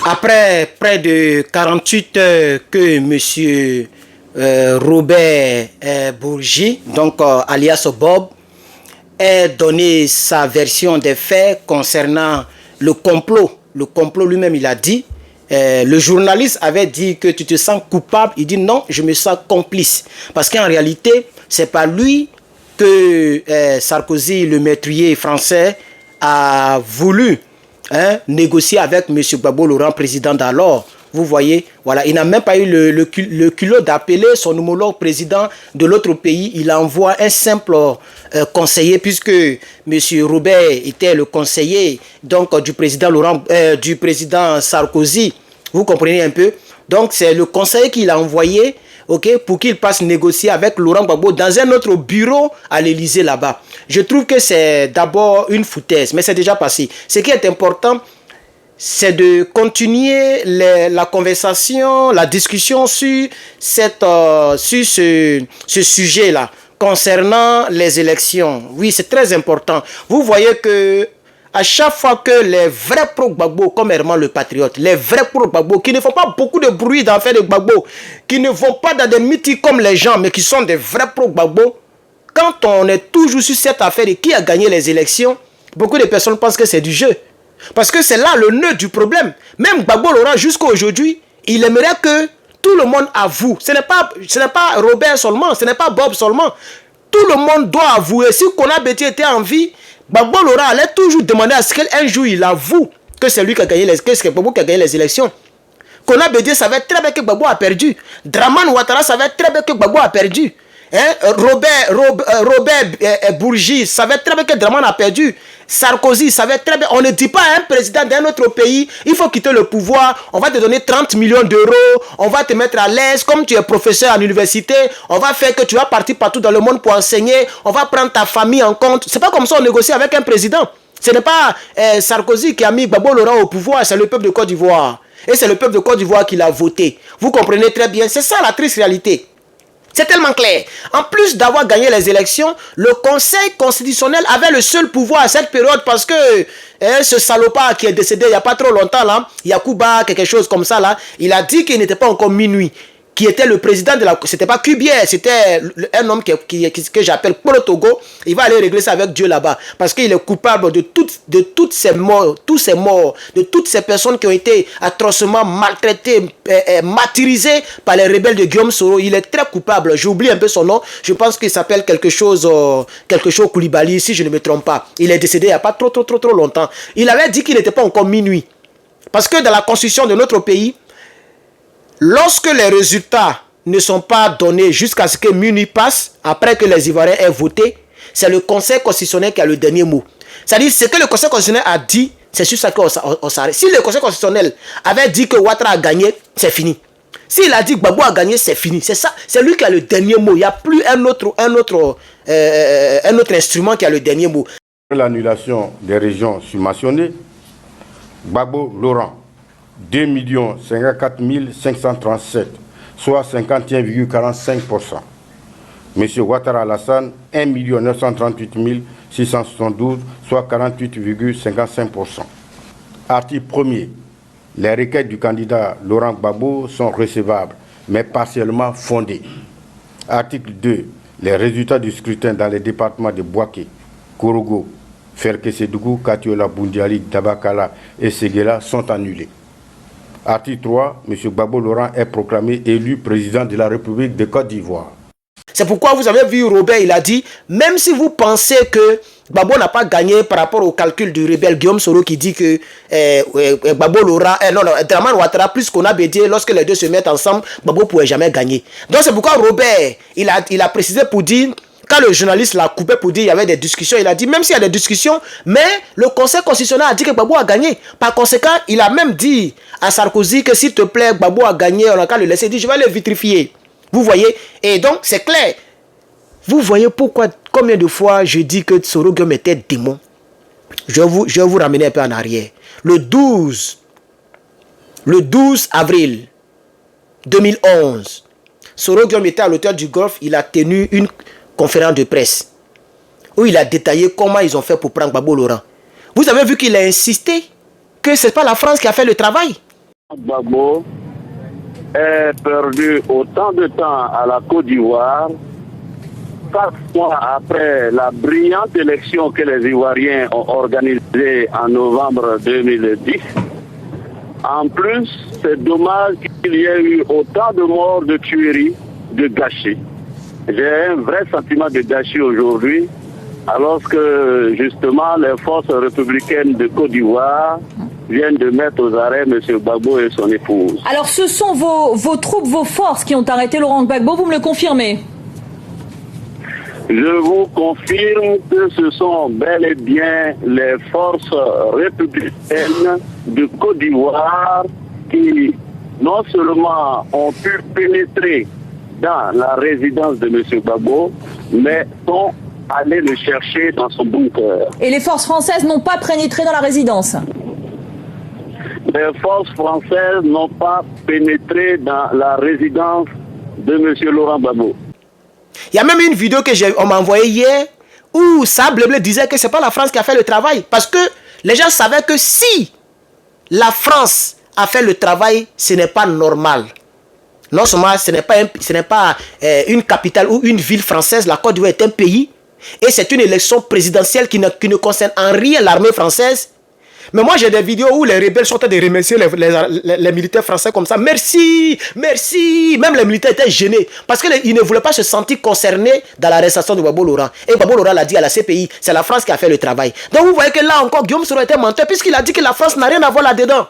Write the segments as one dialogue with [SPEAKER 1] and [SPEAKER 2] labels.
[SPEAKER 1] Après près de 48 heures que M. Robert Bourgi, donc alias Bob, ait donné sa version des faits concernant le complot. Le complot lui-même, il a dit, le journaliste avait dit que tu te sens coupable. Il dit non, je me sens complice. Parce qu'en réalité, c'est pas lui que Sarkozy, le meurtrier français, a voulu négocier avec M. Gbagbo Laurent, président d'alors. Vous voyez, voilà, il n'a même pas eu le culot d'appeler son homologue président de l'autre pays. Il envoie un simple conseiller, puisque M. Robert était le conseiller donc, du président du président Sarkozy. Vous comprenez un peu? Donc c'est le conseiller qu'il a envoyé, okay, pour qu'il passe négocier avec Laurent Gbagbo dans un autre bureau à l'Élysée là-bas. Je trouve que c'est d'abord une foutaise, mais c'est déjà passé. Ce qui est important, c'est de continuer la conversation, la discussion sur ce sujet-là, concernant les élections. Oui, c'est très important. Vous voyez que à chaque fois que les vrais pro-Gbagbo, comme Herman le Patriote, les vrais pro-Gbagbo, qui ne font pas beaucoup de bruit dans l'affaire de Gbagbo, qui ne vont pas dans des meetings comme les gens, mais qui sont des vrais pro-Gbagbo, quand on est toujours sur cette affaire de qui a gagné les élections, beaucoup de personnes pensent que c'est du jeu. Parce que c'est là le nœud du problème. Même Gbagbo Laurent, jusqu'à aujourd'hui, il aimerait que tout le monde avoue. Ce n'est pas Robert seulement, ce n'est pas Bob seulement. Tout le monde doit avouer. Si Kona Béti était en vie, Gbagbo Laurent allait toujours demander à ce qu'un jour il avoue que c'est lui qui a gagné les élections. Kona Béti savait très bien que Gbagbo a perdu. Draman Ouattara savait très bien que Gbagbo a perdu. Robert Bourgi savait très bien que Draman a perdu. Sarkozy savait très bien. On ne dit pas à un président d'un autre pays, il faut quitter le pouvoir, on va te donner 30 millions d'euros, on va te mettre à l'aise, comme tu es professeur à l'université, on va faire que tu vas partir partout dans le monde pour enseigner, on va prendre ta famille en compte. C'est pas comme ça on négocie avec un président. Ce n'est pas Sarkozy qui a mis Gbagbo Laurent au pouvoir, c'est le peuple de Côte d'Ivoire. Et c'est le peuple de Côte d'Ivoire qui l'a voté. Vous comprenez très bien, c'est ça la triste réalité. C'est tellement clair. En plus d'avoir gagné les élections, le Conseil constitutionnel avait le seul pouvoir à cette période parce que ce salopard qui est décédé il n'y a pas trop longtemps, là, Yacouba, quelque chose comme ça, là, il a dit qu'il n'était pas encore minuit. Qui était le président de la... C'était pas Cubière, c'était un homme que j'appelle Polo Togo. Il va aller régler ça avec Dieu là-bas. Parce qu'il est coupable de toutes ces morts, de toutes ces personnes qui ont été atrocement maltraitées, martyrisées par les rebelles de Guillaume Soro. Il est très coupable. J'oublie un peu son nom. Je pense qu'il s'appelle quelque chose Koulibaly, si je ne me trompe pas. Il est décédé il n'y a pas trop longtemps. Il avait dit qu'il n'était pas encore minuit. Parce que dans la constitution de notre pays, lorsque les résultats ne sont pas donnés jusqu'à ce que minuit passe, après que les Ivoiriens aient voté, c'est le Conseil constitutionnel qui a le dernier mot. C'est-à-dire, ce que le Conseil constitutionnel a dit, c'est sur ça qu'on s'arrête. Si le Conseil constitutionnel avait dit que Ouattara a gagné, c'est fini. S'il a dit que Gbagbo a gagné, c'est fini. C'est ça, c'est lui qui a le dernier mot. Il n'y a plus un autre instrument qui a le dernier mot.
[SPEAKER 2] L'annulation des régions subventionnées, Gbagbo Laurent, 2 54 537, soit 51,45%. M. Ouattara Alassane, 1 938 672, soit 48,55%. Article 1er. Les requêtes du candidat Laurent Gbagbo sont recevables, mais partiellement fondées. Article 2. Les résultats du scrutin dans les départements de Bouaké, Korogo, Ferke-Sédougou, Katiola, Boundiali, Dabakala et Séguéla sont annulés. Article 3, M. Gbagbo Laurent est proclamé élu président de la République de Côte d'Ivoire.
[SPEAKER 1] C'est pourquoi vous avez vu Robert, il a dit, même si vous pensez que Gbagbo n'a pas gagné par rapport au calcul du rebelle Guillaume Soro qui dit que Gbagbo Laurent, Draman Ouattara plus Kona Béti, lorsque les deux se mettent ensemble, Gbagbo ne pourrait jamais gagner. Donc c'est pourquoi Robert, il a précisé pour dire, quand le journaliste l'a coupé pour dire qu'il y avait des discussions, il a dit, même s'il y a des discussions, mais le Conseil constitutionnel a dit que Gbagbo a gagné. Par conséquent, il a même dit à Sarkozy que s'il te plaît, Gbagbo a gagné, on a qu'à le laisser. Il dit, je vais le vitrifier. Vous voyez? Et donc, c'est clair. Vous voyez pourquoi, combien de fois je dis que Soro Guillaume était démon? Je vais vous ramener un peu en arrière. Le 12 avril 2011, Soro Guillaume était à l'hôtel du Golfe, il a tenu une conférence de presse où il a détaillé comment ils ont fait pour prendre Gbagbo Laurent. Vous avez vu qu'il a insisté que ce n'est pas la France qui a fait le travail.
[SPEAKER 3] Gbagbo ait perdu autant de temps à la Côte d'Ivoire, 4 mois après la brillante élection que les Ivoiriens ont organisée en novembre 2010. En plus, c'est dommage qu'il y ait eu autant de morts, de tueries, de gâchis. J'ai un vrai sentiment de gâchis aujourd'hui, alors que justement les forces républicaines de Côte d'Ivoire viennent de mettre aux arrêts M. Gbagbo et son épouse.
[SPEAKER 4] Alors ce sont vos troupes, vos forces qui ont arrêté Laurent Gbagbo, vous me le confirmez?
[SPEAKER 3] Je vous confirme que ce sont bel et bien les forces républicaines de Côte d'Ivoire qui non seulement ont pu pénétrer dans la résidence de M. Gbagbo, mais sont allés le chercher dans son bunker.
[SPEAKER 4] Et les forces françaises n'ont pas pénétré dans la résidence?
[SPEAKER 3] Les forces françaises n'ont pas pénétré dans la résidence de M. Laurent Gbagbo.
[SPEAKER 1] Il y a même une vidéo que on m'a envoyée hier où Sablé disait que c'est pas la France qui a fait le travail. Parce que les gens savaient que si la France a fait le travail, ce n'est pas normal. Non seulement ce n'est pas une capitale ou une ville française, la Côte d'Ivoire est un pays. Et c'est une élection présidentielle qui ne concerne en rien l'armée française. Mais moi j'ai des vidéos où les rebelles sont en train de remercier les militaires français comme ça. Merci, merci. Même les militaires étaient gênés parce qu'ils ne voulaient pas se sentir concernés dans l'arrestation de Gbagbo Laurent. Et Gbagbo Laurent l'a dit à la CPI, c'est la France qui a fait le travail. Donc vous voyez que là encore, Guillaume Soro était menteur puisqu'il a dit que la France n'a rien à voir là-dedans.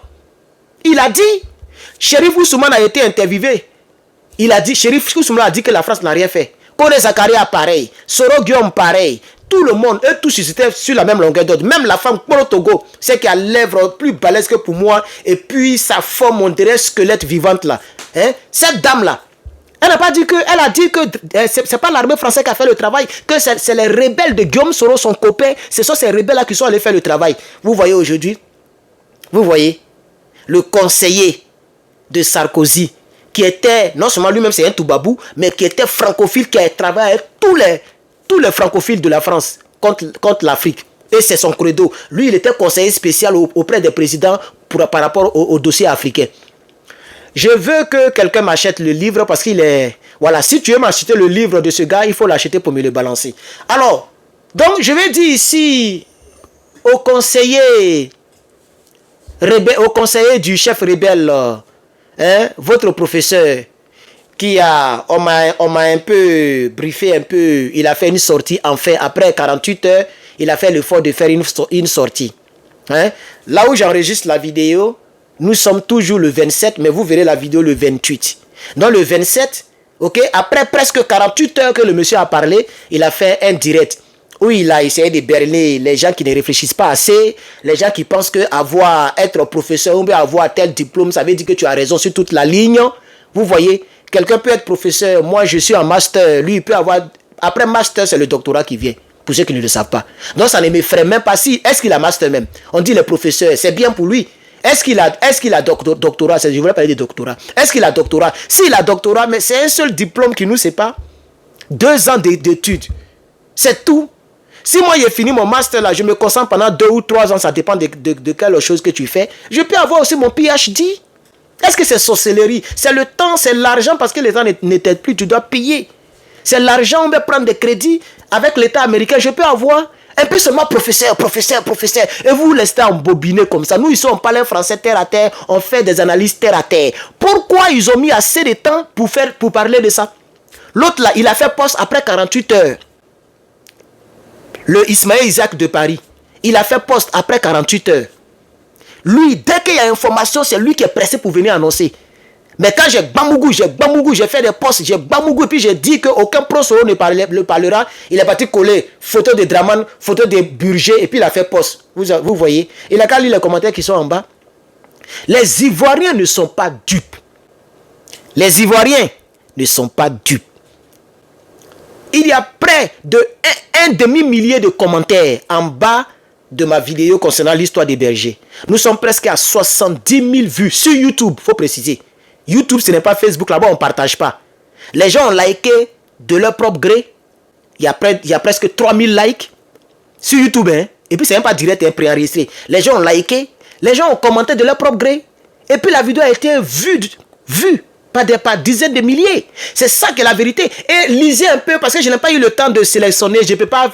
[SPEAKER 1] Il a dit, Chérif Ousmane a été interviewé. Il a dit, Chérif Ousmane a dit que la France n'a rien fait. Kone Zakaria pareil, Soro Guillaume pareil. Tout le monde, eux tous, ils étaient sur la même longueur d'onde. Même la femme Polo Togo, c'est qui a lèvres plus balèzes que pour moi. Et puis sa forme, on dirait squelette vivante là. Hein? Cette dame-là, elle n'a pas dit que, elle a dit que c'est pas l'armée française qui a fait le travail, que c'est les rebelles de Guillaume Soro, son copain. Ce sont ces rebelles-là qui sont allés faire le travail. Vous voyez aujourd'hui, vous voyez, le conseiller de Sarkozy, qui était, non seulement lui-même c'est un Toubabou, mais qui était francophile, qui a travaillé avec tous les francophiles de la France contre l'Afrique. Et c'est son credo. Lui, il était conseiller spécial auprès des présidents par rapport au dossier africain. Je veux que quelqu'un m'achète le livre parce qu'il est... Voilà, si tu veux m'acheter le livre de ce gars, il faut l'acheter pour me le balancer. Alors, donc je vais dire ici au conseiller du chef rebelle, votre professeur, on m'a un peu briefé, il a fait une sortie, enfin, après 48 heures, il a fait l'effort de faire une sortie. Hein? Là où j'enregistre la vidéo, nous sommes toujours le 27, mais vous verrez la vidéo le 28. Dans le 27, ok, après presque 48 heures que le monsieur a parlé, il a fait un direct où il a essayé de berner les gens qui ne réfléchissent pas assez, les gens qui pensent que être professeur ou bien avoir tel diplôme, ça veut dire que tu as raison sur toute la ligne. Vous voyez, quelqu'un peut être professeur, moi je suis en master, lui il peut avoir... Après master, c'est le doctorat qui vient, pour ceux qui ne le savent pas. Donc ça ne m'effraie même pas si... Est-ce qu'il a master même? On dit les professeurs, c'est bien pour lui. Est-ce qu'il a doctorat? Je voulais parler de doctorat. Est-ce qu'il a doctorat? S'il a doctorat, mais c'est un seul diplôme qui nous sépare. 2 ans d'études. C'est tout. Si moi j'ai fini mon master là, je me concentre pendant 2 ou 3 ans, ça dépend de quelle chose que tu fais. Je peux avoir aussi mon PhD. Est-ce que c'est sorcellerie? C'est le temps, c'est l'argent, parce que les gens n'étaient plus, tu dois payer. C'est l'argent, on va prendre des crédits avec l'État américain. Je peux avoir un peu seulement professeur. Et vous restez embobiner comme ça. Nous, ici, on parle français terre à terre, on fait des analyses terre à terre. Pourquoi ils ont mis assez de temps pour parler de ça? L'autre là, il a fait poste après 48 heures. Le Ismaël Isaac de Paris, il a fait poste après 48 heures. Lui, dès qu'il y a information, c'est lui qui est pressé pour venir annoncer. Mais quand j'ai Gbagbo, j'ai fait des postes, j'ai Gbagbo, et puis j'ai dit qu'aucun pro-solo ne parlera, il est parti coller photo de Draman, photo de Burger, et puis il a fait poste. Vous voyez. Il a qu'à lire les commentaires qui sont en bas. Les Ivoiriens ne sont pas dupes. Les Ivoiriens ne sont pas dupes. Il y a près de un demi-millier de commentaires en bas de ma vidéo concernant l'histoire des bergers. Nous sommes presque à 70 000 vues sur YouTube, il faut préciser. YouTube, ce n'est pas Facebook, là-bas on ne partage pas. Les gens ont liké de leur propre gré. Il y a presque 3000 likes sur YouTube. Hein? Et puis c'est même pas direct, hein, préenregistré. Les gens ont liké, les gens ont commenté de leur propre gré. Et puis la vidéo a été vue par dizaines de milliers. C'est ça qui est la vérité. Et lisez un peu, parce que je n'ai pas eu le temps de sélectionner. Je ne peux pas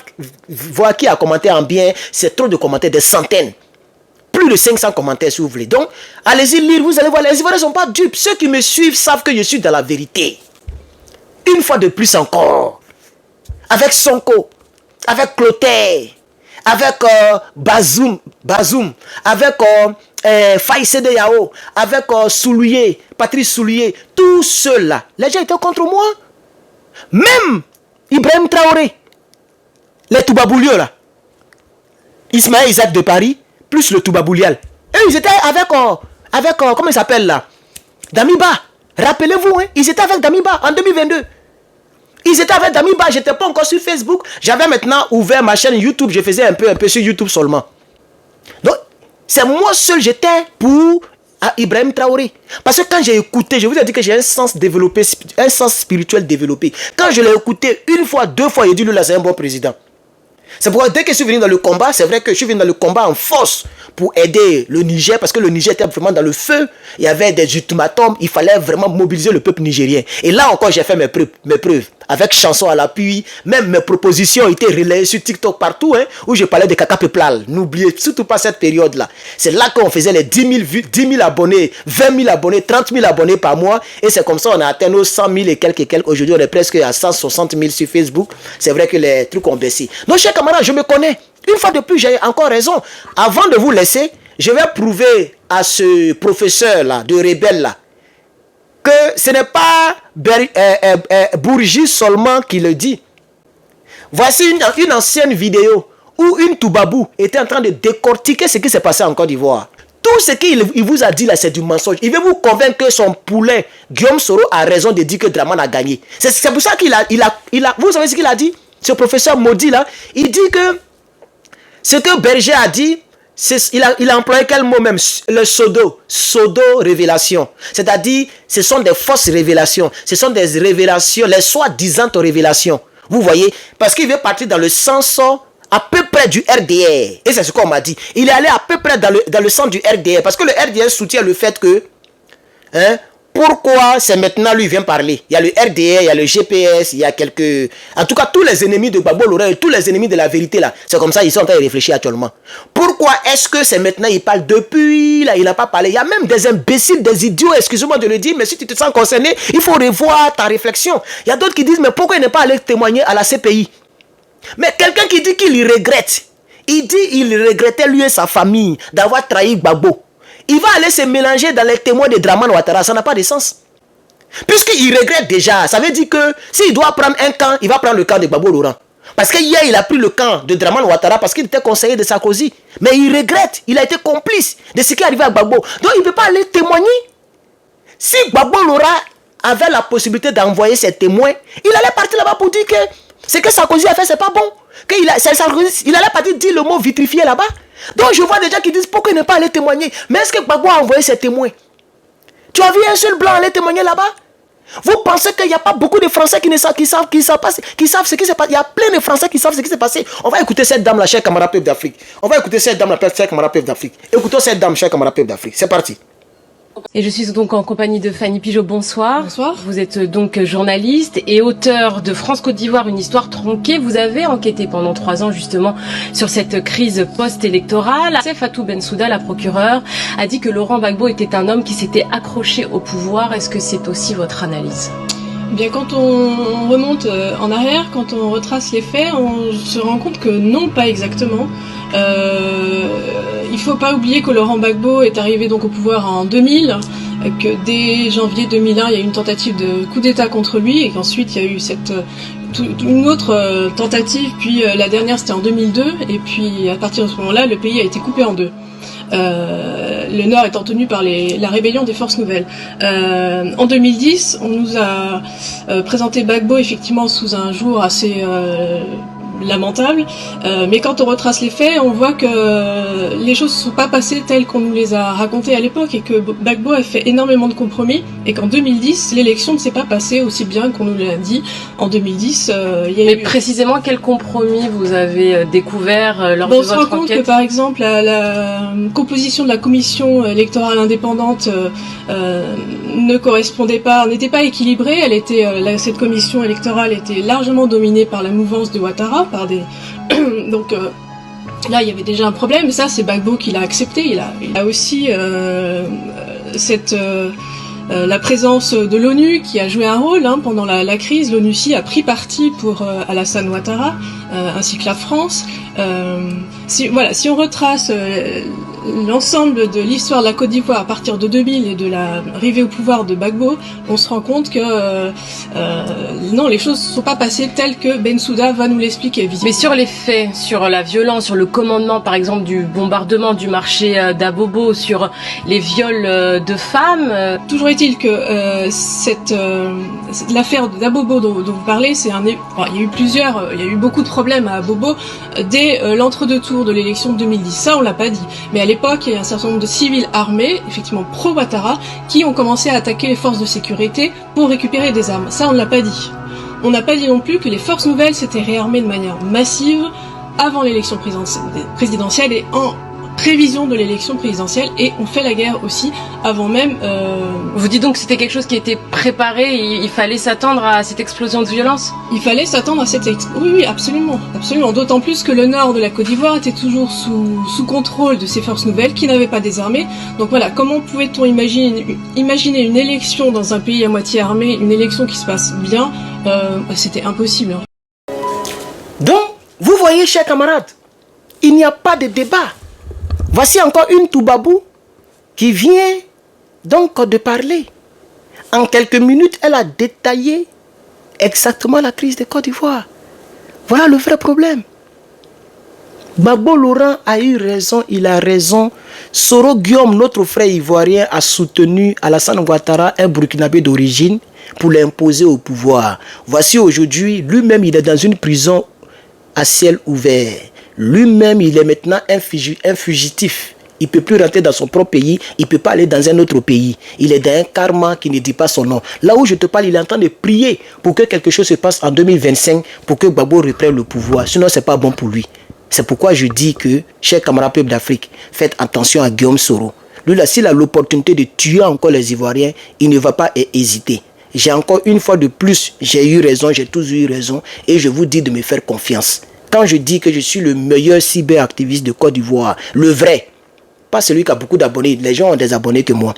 [SPEAKER 1] voir qui a commenté en bien. C'est trop de commentaires, des centaines. Plus de 500 commentaires si vous voulez. Donc, allez-y lire, vous allez voir, les Ivoiriens ne sont pas dupes. Ceux qui me suivent savent que je suis dans la vérité. Une fois de plus encore, avec Sonko, avec Clotaire, avec Bazoum, avec Faye Yao, avec Soulier, Patrice Soulier, tous ceux-là, les gens étaient contre moi. Même Ibrahim Traoré, les Toubaboulios là, Ismaël Isaac de Paris, plus le Toubaboulial. Eux, ils étaient avec comment il s'appelle là, Damiba. Rappelez-vous, hein, ils étaient avec Damiba en 2022. Ils étaient avec Damiba, j'étais pas encore sur Facebook. J'avais maintenant ouvert ma chaîne YouTube, je faisais un peu sur YouTube seulement. Donc, c'est moi seul, j'étais pour Ibrahim Traoré. Parce que quand j'ai écouté, je vous ai dit que j'ai un sens développé, un sens spirituel développé. Quand je l'ai écouté une fois, deux fois, il dit, lui là, c'est un bon président. C'est pourquoi dès que je suis venu dans le combat, c'est vrai que je suis venu dans le combat en force pour aider le Niger, parce que le Niger était vraiment dans le feu. Il y avait des ultimatums, il fallait vraiment mobiliser le peuple nigérien. Et là encore, j'ai fait mes preuves. Avec chanson à l'appui, même mes propositions ont été relayées sur TikTok partout, hein, où je parlais de caca peuplal. N'oubliez surtout pas cette période-là. C'est là qu'on faisait les 10 000 abonnés, 20 000 abonnés, 30 000 abonnés par mois. Et c'est comme ça qu'on a atteint nos 100 000 et quelques. Aujourd'hui, on est presque à 160 000 sur Facebook. C'est vrai que les trucs ont baissé. Donc, chers camarades, je me connais. Une fois de plus, j'ai encore raison. Avant de vous laisser, je vais prouver à ce professeur-là, de rebelle-là, que ce n'est pas Bourgi seulement qui le dit. Voici une ancienne vidéo où une Toubabou était en train de décortiquer ce qui s'est passé en Côte d'Ivoire. Tout ce qu'il vous a dit là, c'est du mensonge. Il veut vous convaincre que son poulet, Guillaume Soro, a raison de dire que Draman a gagné. C'est pour ça qu'il a... Vous savez ce qu'il a dit? Ce professeur maudit là, il dit que ce que Berger a dit, il a employé quel mot même? Le pseudo-révélation. C'est-à-dire, ce sont des fausses révélations. Ce sont des révélations, les soi-disant révélations. Vous voyez? Parce qu'il veut partir dans le sens à peu près du RDR. Et c'est ce qu'on m'a dit. Il est allé à peu près dans le sens du RDR. Parce que le RDR soutient le fait que... pourquoi c'est maintenant lui vient parler? Il y a le RDR, il y a le GPS, il y a quelques... En tout cas, tous les ennemis de Gbagbo Laurent et tous les ennemis de la vérité là, c'est comme ça, ils sont en train de réfléchir actuellement. Pourquoi est-ce que c'est maintenant, il parle depuis, là, il n'a pas parlé? Il y a même des imbéciles, des idiots, excusez-moi de le dire, mais si tu te sens concerné, il faut revoir ta réflexion. Il y a d'autres qui disent, mais pourquoi il n'est pas allé témoigner à la CPI? Mais quelqu'un qui dit qu'il regrette, il dit qu'il regrettait lui et sa famille d'avoir trahi Gbagbo. Il va aller se mélanger dans les témoins de Draman Ouattara. Ça n'a pas de sens. Puisqu'il regrette déjà, ça veut dire que s'il doit prendre un camp, il va prendre le camp de Gbagbo Laurent. Parce que hier, il a pris le camp de Draman Ouattara parce qu'il était conseiller de Sarkozy. Mais il regrette, il a été complice de ce qui est arrivé à Gbagbo. Donc il ne peut pas aller témoigner. Si Gbagbo Laurent avait la possibilité d'envoyer ses témoins, il allait partir là-bas pour dire que ce que Sarkozy a fait, c'est pas bon. Il allait partir dire le mot vitrifié là-bas. Donc je vois des gens qui disent pourquoi il n'est pas allé témoigner. Mais est-ce que Gbagbo a envoyé ses témoins? Tu as vu un seul blanc aller témoigner là-bas? Vous pensez qu'il n'y a pas beaucoup de Français qui savent ce qui s'est passé? Il y a plein de Français qui savent ce qui s'est passé. On va écouter cette dame, la chère camarade peuple d'Afrique. On va écouter cette dame, la chère camarade peuple d'Afrique. Écoutons cette dame, chère camarade peuple d'Afrique. C'est parti.
[SPEAKER 5] Et je suis donc en compagnie de Fanny Pigeot. Bonsoir.
[SPEAKER 6] Bonsoir.
[SPEAKER 5] Vous êtes donc journaliste et auteur de France-Côte d'Ivoire, une histoire tronquée. Vous avez enquêté pendant 3 ans justement sur cette crise post-électorale. Fatou Bensouda, la procureure, a dit que Laurent Gbagbo était un homme qui s'était accroché au pouvoir. Est-ce que c'est aussi votre analyse?
[SPEAKER 6] Bien, quand on remonte en arrière, quand on retrace les faits, on se rend compte que non, pas exactement. Il faut pas oublier que Laurent Gbagbo est arrivé donc au pouvoir en 2000, que dès janvier 2001, il y a eu une tentative de coup d'État contre lui, et qu'ensuite il y a eu une autre tentative, puis la dernière c'était en 2002, et puis à partir de ce moment-là, le pays a été coupé en deux. Le Nord étant tenu par la rébellion des forces nouvelles. En 2010, on nous a présenté Gbagbo effectivement sous un jour assez lamentable. Mais quand on retrace les faits, on voit que les choses ne sont pas passées telles qu'on nous les a racontées à l'époque et que Gbagbo a fait énormément de compromis et qu'en 2010, l'élection ne s'est pas passée aussi bien qu'on nous l'a dit. En 2010, il y a
[SPEAKER 5] Mais précisément, quel compromis vous avez découvert lors de
[SPEAKER 6] on
[SPEAKER 5] votre
[SPEAKER 6] se rend compte
[SPEAKER 5] enquête?
[SPEAKER 6] que, par exemple, la composition de la commission électorale indépendante ne correspondait pas, n'était pas équilibrée. Elle était, cette commission électorale était largement dominée par la mouvance de Ouattara, par des donc là il y avait déjà un problème. Ça c'est Gbagbo qui l'a accepté. Il a aussi la présence de l'ONU qui a joué un rôle pendant la crise. L'ONU-ci a pris parti pour Alassane Ouattara, ainsi que la France. Si on retrace l'ensemble de l'histoire de la Côte d'Ivoire à partir de 2000 et de l'arrivée au pouvoir de Gbagbo, on se rend compte que non, les choses ne sont pas passées telles que Bensouda va nous l'expliquer.
[SPEAKER 5] Mais sur les faits, sur la violence, sur le commandement par exemple du bombardement du marché d'Abobo, sur les viols de femmes...
[SPEAKER 6] Toujours est-il que l'affaire d'Abobo dont vous parlez, il y a eu beaucoup de problèmes à Abobo dès l'entre-deux tours de l'élection de 2010. Ça, on l'a pas dit. Mais à l'époque, il y a un certain nombre de civils armés, effectivement pro-Ouattara, qui ont commencé à attaquer les forces de sécurité pour récupérer des armes. Ça, on ne l'a pas dit. On n'a pas dit non plus que les forces nouvelles s'étaient réarmées de manière massive avant l'élection présidentielle et en prévision de l'élection présidentielle, et on fait la guerre aussi avant même...
[SPEAKER 5] Vous dites donc que c'était quelque chose qui était préparé, il fallait s'attendre à cette explosion de violence?
[SPEAKER 6] Il fallait s'attendre à cette Oui, absolument. Absolument. D'autant plus que le nord de la Côte d'Ivoire était toujours sous contrôle de ces forces nouvelles qui n'avaient pas des armées. Donc voilà, comment pouvait-on imaginer une élection dans un pays à moitié armé, une élection qui se passe bien? C'était impossible.
[SPEAKER 1] Donc, vous voyez, chers camarades, il n'y a pas de débat. Voici encore une Toubabou qui vient donc de parler. En quelques minutes, elle a détaillé exactement la crise de Côte d'Ivoire. Voilà le vrai problème. Gbagbo Laurent a eu raison, il a raison. Soro Guillaume, notre frère ivoirien, a soutenu Alassane Ouattara, un Burkinabé d'origine, pour l'imposer au pouvoir. Voici aujourd'hui, lui-même, il est dans une prison à ciel ouvert. Lui-même, il est maintenant un fugitif. Il ne peut plus rentrer dans son propre pays. Il ne peut pas aller dans un autre pays. Il est dans un karma qui ne dit pas son nom. Là où je te parle, il est en train de prier pour que quelque chose se passe en 2025, pour que Gbagbo reprenne le pouvoir. Sinon, ce n'est pas bon pour lui. C'est pourquoi je dis que, chers camarades peuple d'Afrique, faites attention à Guillaume Soro. Lui, là, s'il a l'opportunité de tuer encore les Ivoiriens, il ne va pas hésiter. J'ai encore une fois de plus, j'ai eu raison, j'ai toujours eu raison, et je vous dis de me faire confiance. Quand je dis que je suis le meilleur cyberactiviste de Côte d'Ivoire, le vrai, pas celui qui a beaucoup d'abonnés, les gens ont des abonnés que moi.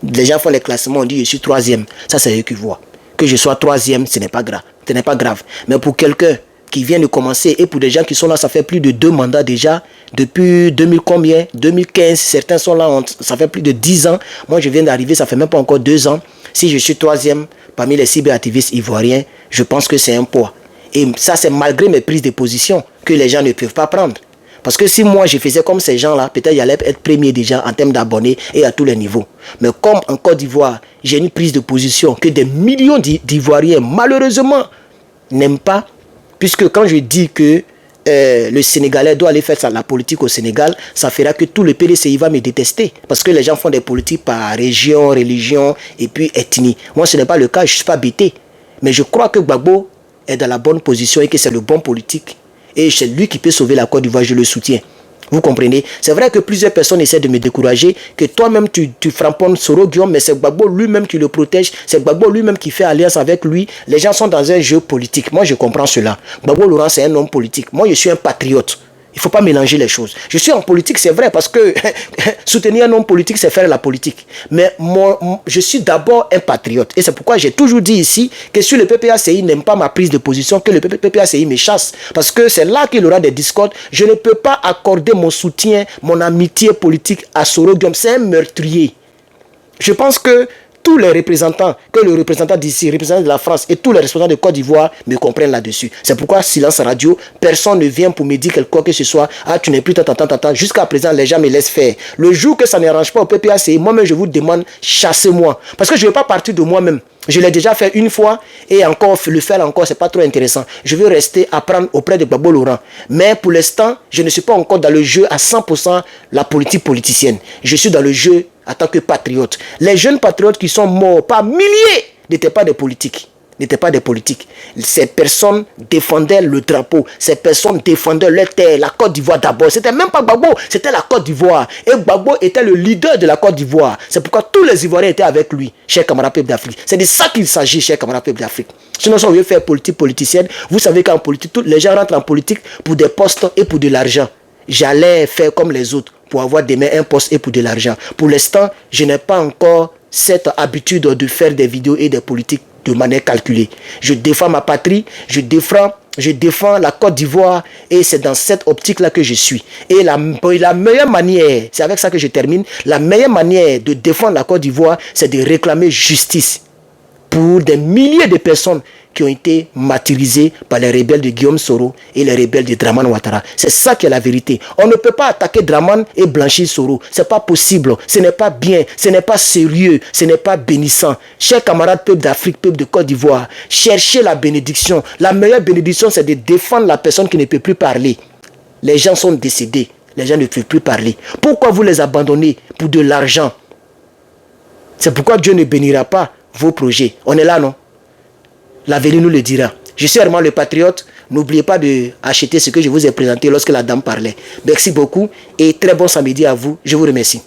[SPEAKER 1] Les gens font les classements, on dit je suis troisième, ça c'est eux qui voient. Que je sois troisième, ce n'est pas grave. Mais pour quelqu'un qui vient de commencer, et pour des gens qui sont là, ça fait plus de 2 mandats déjà, depuis 2015, certains sont là, ça fait plus de 10 ans. Moi je viens d'arriver, ça fait même pas encore 2 ans. Si je suis troisième parmi les cyberactivistes ivoiriens, je pense que c'est un poids. Et ça, c'est malgré mes prises de position que les gens ne peuvent pas prendre. Parce que si moi, je faisais comme ces gens-là, peut-être j'allais être premier déjà en termes d'abonnés et à tous les niveaux. Mais comme en Côte d'Ivoire, j'ai une prise de position que des millions d'Ivoiriens, malheureusement, n'aiment pas. Puisque quand je dis que le Sénégalais doit aller faire la politique au Sénégal, ça fera que tout le PDCI va me détester. Parce que les gens font des politiques par région, religion et puis ethnie. Moi, ce n'est pas le cas, je ne suis pas bêté. Mais je crois que Gbagbo est dans la bonne position et que c'est le bon politique. Et c'est lui qui peut sauver la Côte d'Ivoire, je le soutiens. Vous comprenez? C'est vrai que plusieurs personnes essaient de me décourager, que toi-même tu framponnes Soro Guillaume, mais c'est Gbagbo lui-même qui le protège, c'est Gbagbo lui-même qui fait alliance avec lui. Les gens sont dans un jeu politique. Moi, je comprends cela. Gbagbo Laurent, c'est un homme politique. Moi, je suis un patriote. Il ne faut pas mélanger les choses. Je suis en politique, c'est vrai, parce que soutenir un homme politique, c'est faire la politique. Mais je suis d'abord un patriote. Et c'est pourquoi j'ai toujours dit ici que si le PPACI n'aime pas ma prise de position, que le PPACI me chasse. Parce que c'est là qu'il aura des discordes. Je ne peux pas accorder mon soutien, mon amitié politique à Soro Guillaume. C'est un meurtrier. Je pense que tous les représentants, que le représentant d'ici, le représentant de la France et tous les responsables de Côte d'Ivoire me comprennent là-dessus. C'est pourquoi silence radio, personne ne vient pour me dire quelque que ce soit. Ah, tu n'es plus tant. Jusqu'à présent, les gens me laissent faire. Le jour que ça n'arrange pas au PPACI, moi-même je vous demande, chassez-moi. Parce que je ne vais pas partir de moi-même. Je l'ai déjà fait une fois et encore le faire encore, c'est pas trop intéressant. Je veux rester apprendre auprès de Gbagbo Laurent. Mais pour l'instant, je ne suis pas encore dans le jeu à 100% la politique politicienne. Je suis dans le jeu en tant que patriote. Les jeunes patriotes qui sont morts par milliers n'étaient pas des politiques. Ces personnes défendaient le drapeau. Ces personnes défendaient leur terre, la Côte d'Ivoire d'abord. C'était même pas Gbagbo, c'était la Côte d'Ivoire. Et Gbagbo était le leader de la Côte d'Ivoire. C'est pourquoi tous les Ivoiriens étaient avec lui, chers camarades peuples d'Afrique. C'est de ça qu'il s'agit, chers camarades peuples d'Afrique. Sinon, si on veut faire politique politicienne, vous savez qu'en politique, tous les gens rentrent en politique pour des postes et pour de l'argent. J'allais faire comme les autres pour avoir demain un poste et pour de l'argent. Pour l'instant, je n'ai pas encore cette habitude de faire des vidéos et des politiques de manière calculée. Je défends ma patrie, je défends la Côte d'Ivoire et c'est dans cette optique-là que je suis. Et la meilleure manière, c'est avec ça que je termine, la meilleure manière de défendre la Côte d'Ivoire, c'est de réclamer justice pour des milliers de personnes qui ont été martyrisées par les rebelles de Guillaume Soro et les rebelles de Dramane Ouattara. C'est ça qui est la vérité. On ne peut pas attaquer Dramane et blanchir Soro. C'est pas possible. Ce n'est pas bien. Ce n'est pas sérieux. Ce n'est pas bénissant. Chers camarades peuple d'Afrique, peuple de Côte d'Ivoire, cherchez la bénédiction. La meilleure bénédiction, c'est de défendre la personne qui ne peut plus parler. Les gens sont décédés. Les gens ne peuvent plus parler. Pourquoi vous les abandonnez pour de l'argent? C'est pourquoi Dieu ne bénira pas vos projets. On est là, non? L'avenir nous le dira. Je suis vraiment le patriote. N'oubliez pas d'acheter ce que je vous ai présenté lorsque la dame parlait. Merci beaucoup et très bon samedi à vous. Je vous remercie.